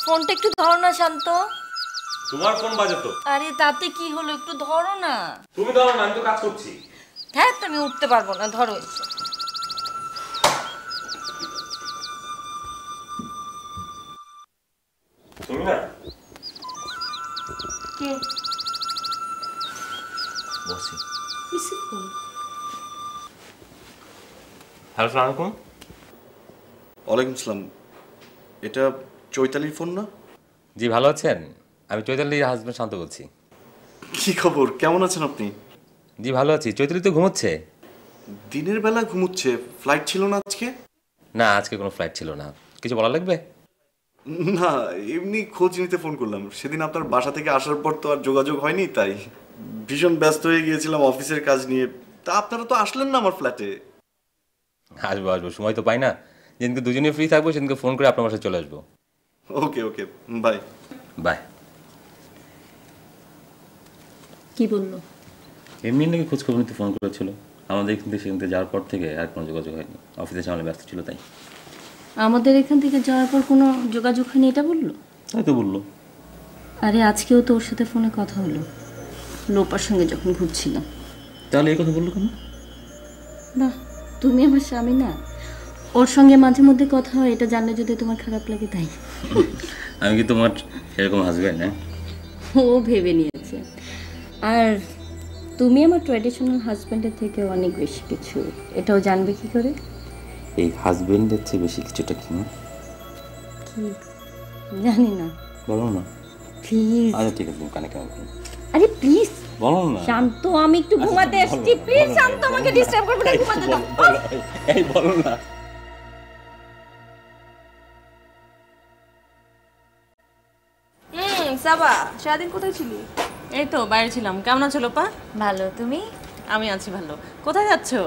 ফোনটা একটু ধরো না শান্ত। তোমার ফোন বাজে তো। আরে তাতে কি হলো, একটু ধরো না। তুমি ধরো না, আমি তো কাজ করছি। হ্যাঁ তুমি উঠতে পারবো না, ধরো এসে। তুমি না কে? বসি। রিসিভ করো। হ্যালো, আসসালামু আলাইকুম। ওয়ালাইকুম আসসালাম। এটা চৈতালির ফোন না? জি, ভালো আছেন? আমি চৈতালির হাজবেন্ড শান্ত বলছি। কি খবর, কেমন আছেন আপনি? জি ভালো আছি। চৈতালি তো ঘুমোচ্ছে। দিনের বেলা ঘুমুচ্ছে? ফ্লাইট ছিল না আজকে? না, আজকে কোনো ফ্লাইট ছিল না। কিছু বলা লাগবে? না, এমনি খোঁজ নিতে ফোন করলাম। সেদিন আপনার বাসা থেকে আসার পর তো আর যোগাযোগ হয়নি, তাই ভীষণ ব্যস্ত হয়ে গিয়েছিলাম অফিসের কাজ নিয়ে। তা আপনারা তো আসলেন না আমার ফ্ল্যাটে। আসবো আসবো, সময় তো পাই না। যেদিনকে দুজনে ফ্রি থাকবো সেদিনকে ফোন করে আপনার বাসায় চলে আসবো। ওকে ওকে, বাই বাই। কি বললো? এমনি নাকি খোঁজ খবর নিতে ফোন করেছিল। আমাদের এখান থেকে সেখান থেকে যাওয়ার পর থেকে আর কোনো যোগাযোগ হয়নি। অফিসে সামনে ব্যস্ত ছিল তাই। আমাদের এখান থেকে যাওয়ার পর কোনো যোগাযোগ হয়নি এটা বললো? তাই তো বললো। আরে আজকেও তো ওর সাথে ফোনে কথা হলো, লোপার সঙ্গে যখন ঘুরছিল। তাহলে এই কথা বললো কেন? বাহ, তুমি আমার স্বামী না, ওর সঙ্গে মাঝে মধ্যে কথা হয়, এটা জানলে যদি তোমার খারাপ লাগে তাই। আমি কি তোমার এরকম হাজবেন্ড? হ্যাঁ, ও ভেবে নিয়েছে। আর তুমি আমার ট্র্যাডিশনাল হাজব্যান্ডের থেকে অনেক বেশি কিছু, এটাও জানবে কি করে? এই হাজবেন্ডের চেয়ে বেশি কিছুটা কি না? কি জানি না, বলো না। প্লিজ। আচ্ছা ঠিক আছে, কানে কেন বলো? আরে প্লিজ বলো না। শান্ত, আমি একটু ঘুমাতে এসেছি, প্লিজ শান্ত, আমাকে ডিস্টার্ব করবে না, ঘুমাতে দাও। এই বলো না। সাবা, সারাদিন কোথায় ছিলি? এই তো বাইরে ছিলাম। কেমন আছো লোপা? ভালো, তুমি? আমি আছি ভালো। কোথায় যাচ্ছো?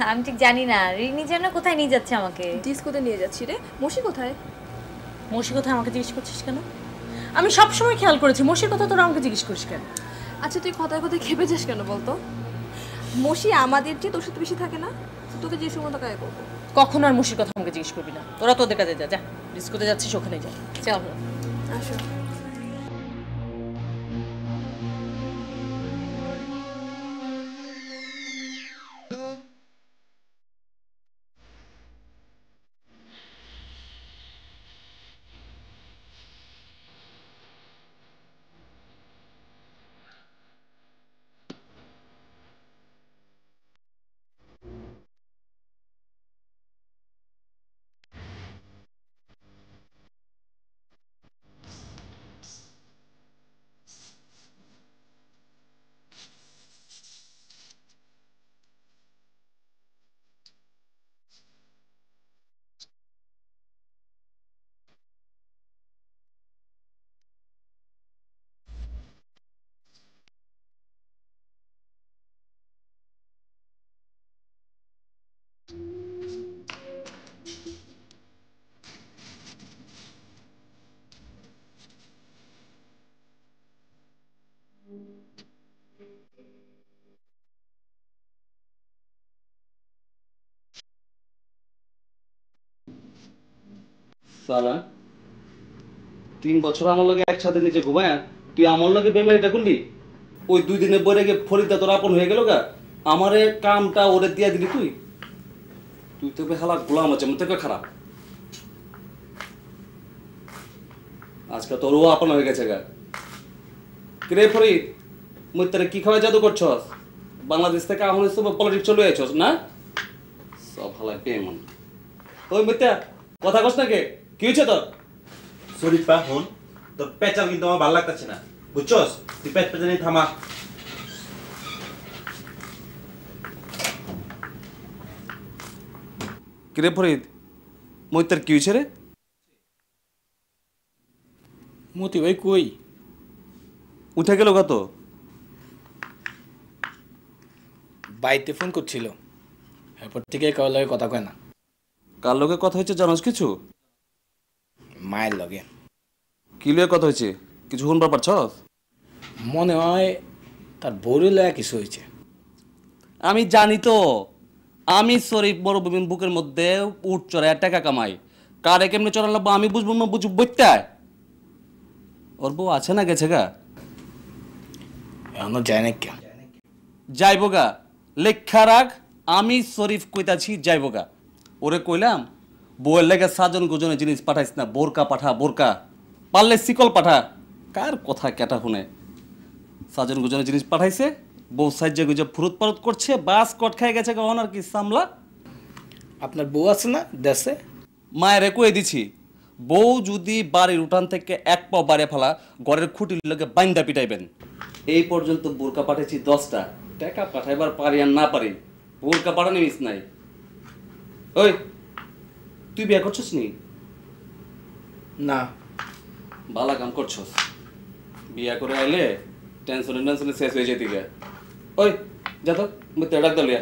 আমি ঠিক জানি না, রিনি যেন কোথায় নিয়ে যাচ্ছে আমাকে। ডিস্কোতে নিয়ে যাচ্ছি রে। মশি কোথায়? মশি কোথায় আমাকে জিজ্ঞেস করছিস কেন? আমি সব সময় খেয়াল করেছি, মশির কথা তোরা আমাকে জিজ্ঞেস করিস কেন? আচ্ছা তুই কথায় কথায় খেপে যাস কেন বলতো? মশি আমাদের চেয়ে তোর সাথে বেশি থাকে না? তোকে যে সময় টাকা করবো। কখনো আর মশির কথা আমাকে জিজ্ঞেস করবি না। তোরা তোদের কাজে যা, যা ডিস্কোতে যাচ্ছিস ওখানে যা। চল আসো। সালা 3 বছর আমার লগে একসাথে নিচে ঘুমায় তুই আমার লগে বেমারিটা করলি। ওই 2 দিনের পরে গিয়ে ফরিদা তোর আপন হয়ে গেল গা। আমারে কামটা ওরে দিয়া দিলি তুই। তুই তো বেহালা গোলাম আছে মন থেকে খারাপ। আজকে তোরও আপন হয়ে গেছে গা। কিরে ফরিদ, মুই তোরে কি খাওয়া জাদু করছস? বাংলাদেশ থেকে আহলে সব পলিটিক্স চলে আইছস না? সব হালাই পেমন। ওই মিত্যা কথা কস না কে? কি হয়েছে তোর? শরীফা হন তোর পেঁচাল কিন্তু আমার ভালো লাগতেছে না, বুঝছস? তুই পেঁচ পেঁচানি থামা। কিরে ফরিদ, মইতার কি হয়েছে রে? মতি ভাই কই? উঠে গেল কত? বাইতে ফোন করছিল, এরপর থেকে কারোর লগে কথা কয় না। কার লগে কথা হয়েছে জানোস কিছু? মায়ের লগে। কি লগে কথা হয়েছে কিছু শুনবার পারছস? মনে হয় তার বউরে লয়া কিছু হয়েছে। আমি জানি তো, আমি শরীফ মরুভূমির বুকের মধ্যে উঠ চড়ায় টাকা কামাই। কারে কেমনে চড়া লাগবো আমি বুঝবো না, বুঝব বইতায়। ওর বউ আছে না গেছে গা? এখনো যায় না কেন? যাইব গা, লেখা রাখ, আমি শরীফ কইতাছি যাইব গা। ওরে কইলাম বউয়ের লেগে সাজন গোজনের জিনিস পাঠাইস না, বোরকা পাঠা, বোরকা পারলে শিকল পাঠা। কার কথা কেটা শুনে? সাজন গোজনের জিনিস পাঠাইছে, বউ সাজ্জা গুজা ফুরুত পারুত করছে, বাস কট খাই গেছে গা। আর কি সামলা? আপনার বউ আছে না দেশে? মায়ের কয়ে দিছি, বউ যদি বাড়ির উঠান থেকে এক পাও বাড়িয়ে ফেলা, ঘরের খুঁটির লোকে বাইন্দা পিটাইবেন। এই পর্যন্ত বোরকা পাঠাইছি 10টা, টাকা পাঠাইবার পারি আর না পারি, বোরকা পাঠানি মিস নাই। ওই তুই বিয়ে করছিস নি? না। বালা কাম করছস, বিয়া করে আইলে টেনশনে শেষ হয়ে যেতে গে। ওই যা তো মুতে ডাক দলিয়া।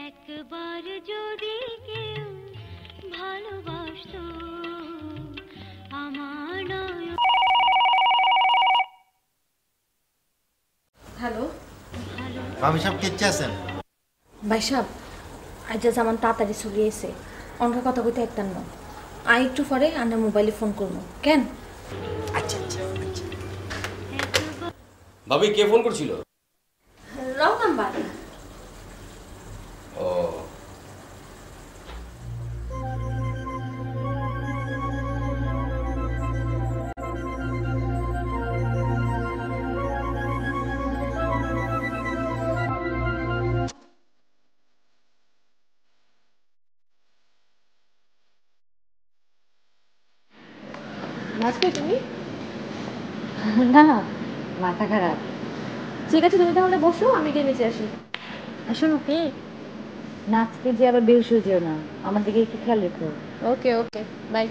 একবার যদি কেউ ভালোবাসতো আমার নয়। হ্যালো ভাবি সাহেব কেচ্ছে আছেন? ভাই সাহেব, আজ আমার তাড়াতাড়ি চলে এসে অনেক কথা কইতে একটান না। আই একটু পরে আন্না মোবাইলে ফোন করবো কেন? আচ্ছা আচ্ছা আচ্ছা। ভাবি কে ফোন করছিল? Wrong number. ও নাচবে তুমি? না না, মাথা খারাপ। ঠিক আছে, তুমি তাহলে বসো, আমি গিয়ে নিচে আসি। শোনো কি, নাচতে যে আবার বেহুশ হয়ে যেও না, আমার দিকে একটু খেয়াল রেখো। Okay okay, bye.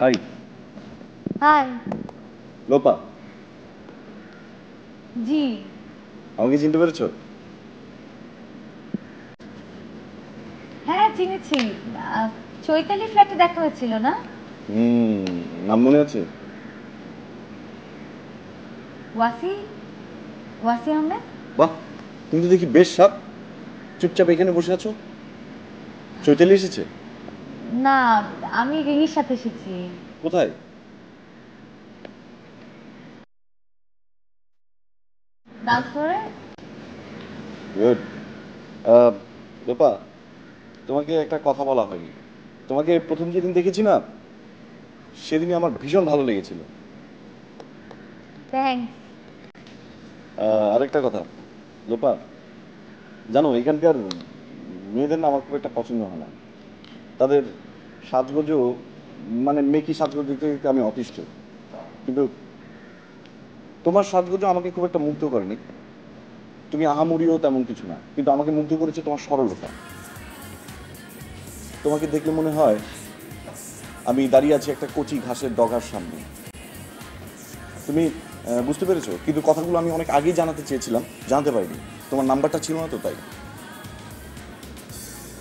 Hi hi. Lopa, জি। আমাকে চিনতে পেরেছো? হ্যাঁ চিনেছি, চৈতালি ফ্ল্যাটে দেখা হয়েছিল না? নাম মনে আছে? ওয়াসি, ওয়াসি আহমেদ। বাহ, তুমি তো দেখি বেশ সাপ, চুপচাপ এখানে বসে আছো। চৈতালি এসেছে? না, আমি রিনির সাথে এসেছি। কোথায়? ডান্স ফ্লোরে। গুড। লোপা, তোমাকে একটা কথা বলা হয়নি। তোমাকে প্রথম যেদিন দেখেছি না, সেদিনই আমার ভীষণ ভালো লেগেছিল। থ্যাঙ্কস। আরেকটা কথা লোপা, জানো এখানকার মেয়েদের না আমার খুব একটা পছন্দ হয় না। তাদের সাজগোজও, মানে মেকি সাজগোজ দেখতে দেখতে আমি অতিষ্ঠ। কিন্তু তোমার সাজগোজও আমাকে খুব একটা মুগ্ধ করেনি। তুমি আহামরিও তেমন কিছু না, কিন্তু আমাকে মুগ্ধ করেছে তোমার সরলতা। তোমাকে দেখলে মনে হয় আমি দাঁড়িয়ে আছি একটা কচি ঘাসের ডগার সামনে। তুমি বুঝতে পেরেছো? কিন্তু কথাগুলো আমি অনেক আগেই জানাতে চেয়েছিলাম, জানতে পারিনি। তোমার নাম্বারটা ছিল না তো, তাই।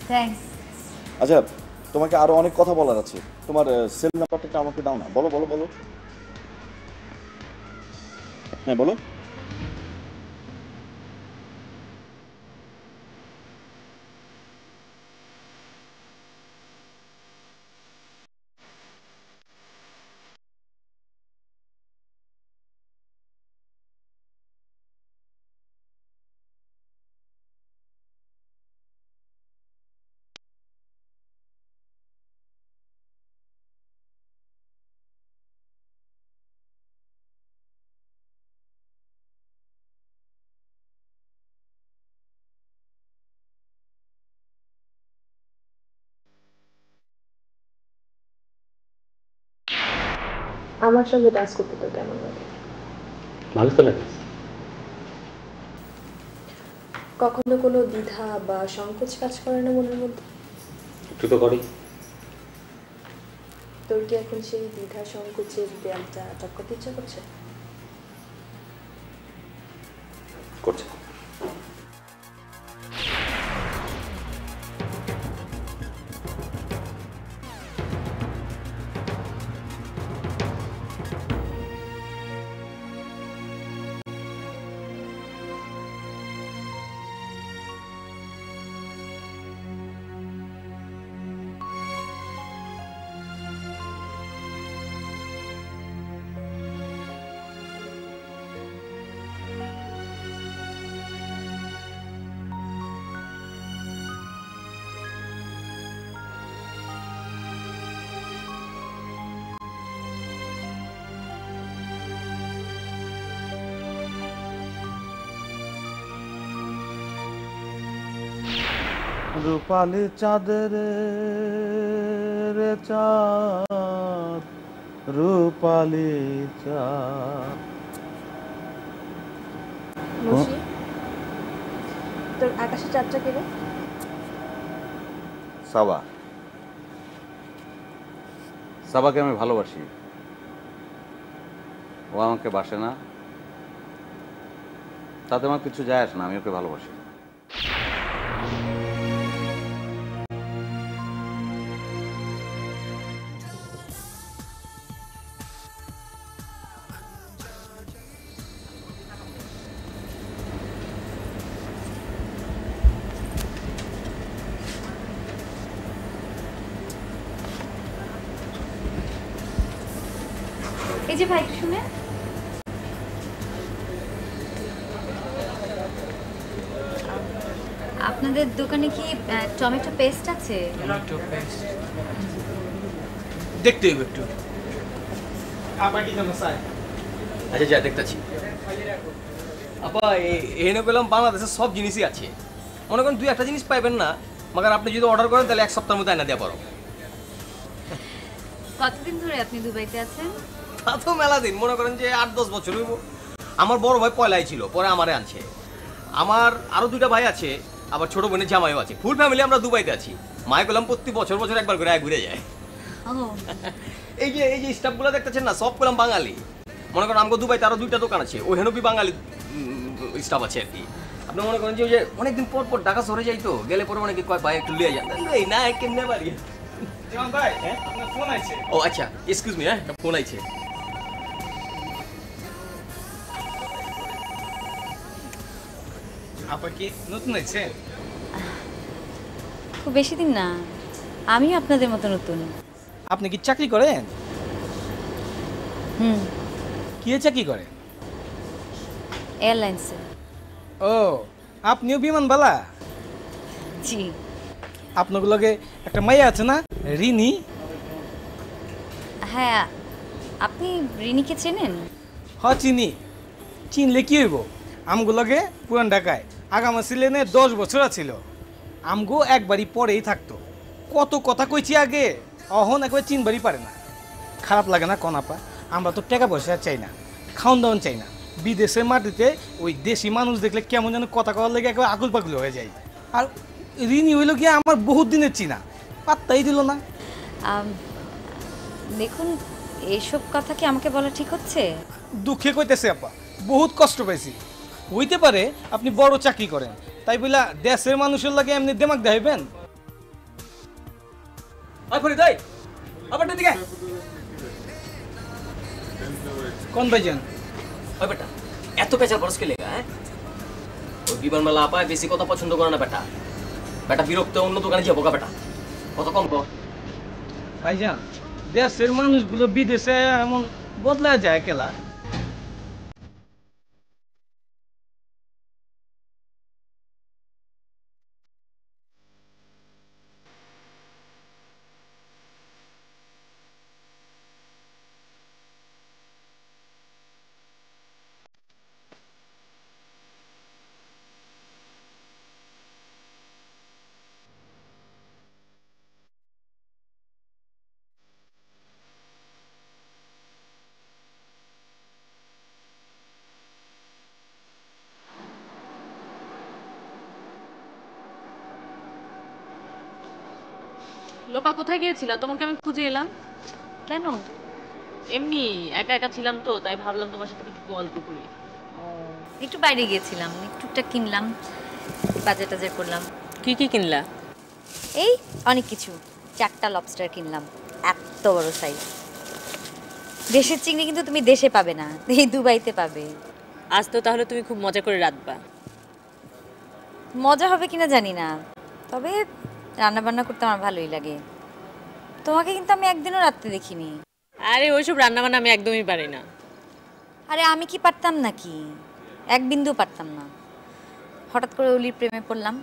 থ্যাঙ্কস। আচ্ছা, তোমাকে আরো অনেক কথা বলার আছে। তোমার সেল নাম্বারটা আমাকে দাও না। বলো বলো বলো। হ্যাঁ বলো। আমার সঙ্গে ডান্স করতে তো কেমন লাগে? ভালো তো লাগে। কখনো কোনো দ্বিধা বা সংকোচ কাজ করে না মনের মধ্যে? একটু তো করি। তোর কি এখন সেই দ্বিধা সংকোচের দেয়ালটা টপকাতে ইচ্ছা করছে? করছে। রূপালি চাঁদের রে চাঁদ, রূপালি চাঁদ। মুশি, তোর আকাশে চাঁদটা কে রে? সাবা। সাবাকে আমি ভালোবাসি, ও আমাকে বাসে না, তাতে আমার কিছু যায় আসে না, আমি ওকে ভালোবাসি। এই যে ভাই একটু শুনে, আপনাদের দোকানে কি টমেটো পেস্ট আছে? টমেটো পেস্ট দেখতে হইব একটু। আপা কি জানো স্যার? আচ্ছা যা দেখতেছি। আপা এনে পেলাম বাংলাদেশের সব জিনিসই আছে, মনে করেন দুই একটা জিনিস পাইবেন না, মাগার আপনি যদি অর্ডার করেন তাহলে এক সপ্তাহের মধ্যে এনে দেওয়া পারো। কতদিন ধরে আপনি দুবাইতে আছেন? তা তো মেলা দিন, মনে করেন যে 8-10 বছর হইব। আমার বড় ভাই পয়লাই ছিল, পরে আমারে আনছে। আমার আরো দুইটা ভাই আছে, আবার ছোট বোনের জামাইও আছে, ফুল ফ্যামিলি আমরা দুবাইতে আছি। মায় পেলাম প্রতি বছর বছর একবার করে ঘুরে যায়। এই যে স্টাফগুলো দেখতেছেন না, সব পেলাম বাঙালি। মনে করেন আমাকে দুবাইতে আরো দুইটা দোকান আছে, ওখানেও বাঙালি স্টাফ আছে আর কি। আপনি মনে করেন যে ওই যে অনেকদিন পর পর ঢাকা শহরে যাই তো, গেলে পরে অনেকে কয় ভাই একটু লিয়ে যান, এই না কেমনে পারি। ভাই আপনার ফোন আছে? ও আচ্ছা, এক্সকিউজ মি, হ্যাঁ একটা ফোন আইছে। আপা কি নতুন আছে? খুব বেশি দিন না, আমিও আপনাদের মতো নতুন। আপনি কি চাকরি করেন? হুম, কি চাকরি করেন? এয়ারলাইন্সে। ও, আপনিও বিমানবালা? জি। আপনার লগে একটা মাইয়া আছে না, রিনি? হ্যাঁ, আপনি রিনিকে চেনেন? হ চিনি। চিনলে কি হইব, আমগুলোকে পুরান ঢাকায় আগামা সিলেনে 10 বছর ছিল। আমগো একবারই পরেই থাকতো, কত কথা কইছি আগে, অহন একবার চিনবারই পারে না। খারাপ লাগে না কনাপা? আমরা তো টাকা পয়সা চাই না, খাওন দাওয়ান চাই না। বিদেশের মাটিতে ওই দেশি মানুষ দেখলে কেমন যেন কথা কওয়ার লেগে একবার আকুল পাকুল হয়ে যায়। আর রিনি হইল গিয়ে আমার বহুত দিনের চিনা, পাত্তাই দিল না। দেখুন, এইসব কথা কি আমাকে বলা ঠিক হচ্ছে? দুঃখে কইতেছে আপা, বহুত কষ্ট পাইছি। হইতে পারে আপনি বড় চাকরি করেন, তাই বইলা দেশের মানুষের লাগে এমনি দেমাক দেখাইবেন? কোন ভাইজান? ওই বেটা এত পেঁচার খরচ কে লেগা? হ্যাঁ, ওই বিমানবালা আপায় বেশি কথা পছন্দ করে না বেটা। বেটা বিরক্ত, অন্য দোকানে যাবো গা বেটা, কত কম কর। ভাইজান, দেশের মানুষগুলো বিদেশে এমন বদলা যায় কেলা? লোপা কোথায় গিয়েছিলা? তোমাকে আমি খুঁজে এলাম। কেন? এমনি একা একা ছিলাম তো, তাই ভাবলাম তোমার সাথে একটু গল্প করি। একটু বাইরে গিয়েছিলাম, একটুটা কিনলাম, বাজার টাজার করলাম। কি কি কিনলা? এই অনেক কিছু, 4টা লবস্টার কিনলাম, এত বড় সাইজ। দেশের চিংড়ি কিন্তু তুমি দেশে পাবে না, এই দুবাইতে পাবে। আজ তো তাহলে তুমি খুব মজা করে রাঁধবা। মজা হবে কিনা জানি না, তবে রান্না বান্না করতে আমার ভালোই লাগে। তোমাকে কিন্তু আমি একদিনও রাত্রে দেখিনি। আরে ওইসব রান্না বান্না আমি একদমই পারি না। আরে আমি কি পারতাম নাকি? এক বিন্দু পারতাম না। হঠাৎ করে অলির প্রেমে পড়লাম,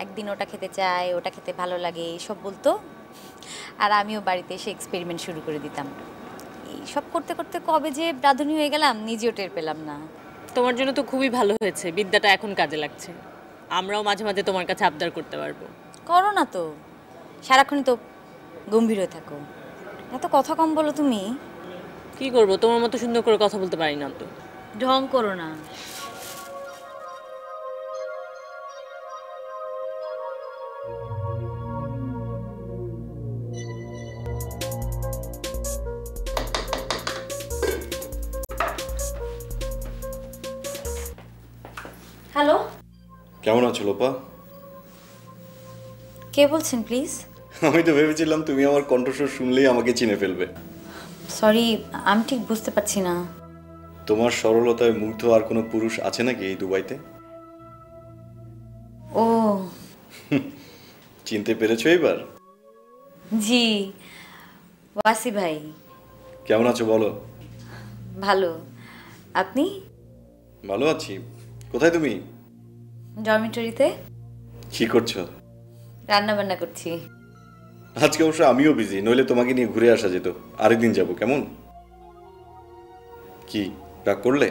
একদিন ওটা খেতে চাই, ওটা খেতে ভালো লাগে এইসব বলতো, আর আমিও বাড়িতে এসে এক্সপেরিমেন্ট শুরু করে দিতাম। এইসব করতে করতে কবে যে রাঁধুনি হয়ে গেলাম নিজেও টের পেলাম না। তোমার জন্য তো খুবই ভালো হয়েছে, বিদ্যাটা এখন কাজে লাগছে। আমরাও মাঝে মাঝে তোমার কাছে আবদার করতে পারবো। করো না তো, সারাক্ষণই তো গম্ভীর হয়ে থাকো, এত কথা কম বলো তুমি। কি করব, তোমার মতো সুন্দর করে কথা বলতে পারি না তো। ঢং করো না। হ্যালো, কেমন আছো লোপা? কে বলছেন প্লিজ? আমি তো ভেবেছিলাম তুমি আমার কণ্ঠস্বর শুনলেই আমাকে চিনে ফেলবে। সরি, আমি ঠিক বুঝতে পারছি না। তোমার সরলতায় মুগ্ধ আর কোনো পুরুষ আছে নাকি এই দুবাইতে? ও চিনতে পেরেছো এবার? জি, ওয়াসি ভাই। কেমন আছো বলো? ভালো, আপনি? ভালো আছি। কোথায় তুমি? ডরমিটরিতে। কি করছো? রান্না বান্না করছি। আজকে অবশ্য আমিও বিজি, নইলে তোমাকে নিয়ে ঘুরে আসা যেত। আরেকদিন যাব, কেমন? কি রাগ করলে?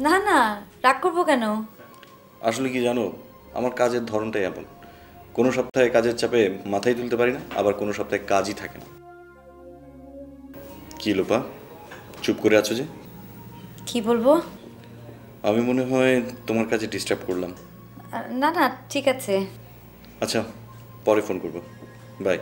না না, রাগ করবো কেন? আসলে কি জানো, আমার কাজের ধরনটাই এমন। কোনো সপ্তাহে কাজের চাপে মাথায় তুলতে পারি না, আবার কোনো সপ্তাহে কাজই থাকে না। কি লোপা, চুপ করে আছো যে? কি বলবো? আমি মনে হয় তোমার কাজে ডিস্টার্ব করলাম। না না, ঠিক আছে। আচ্ছা, পরে ফোন করবো। বাই।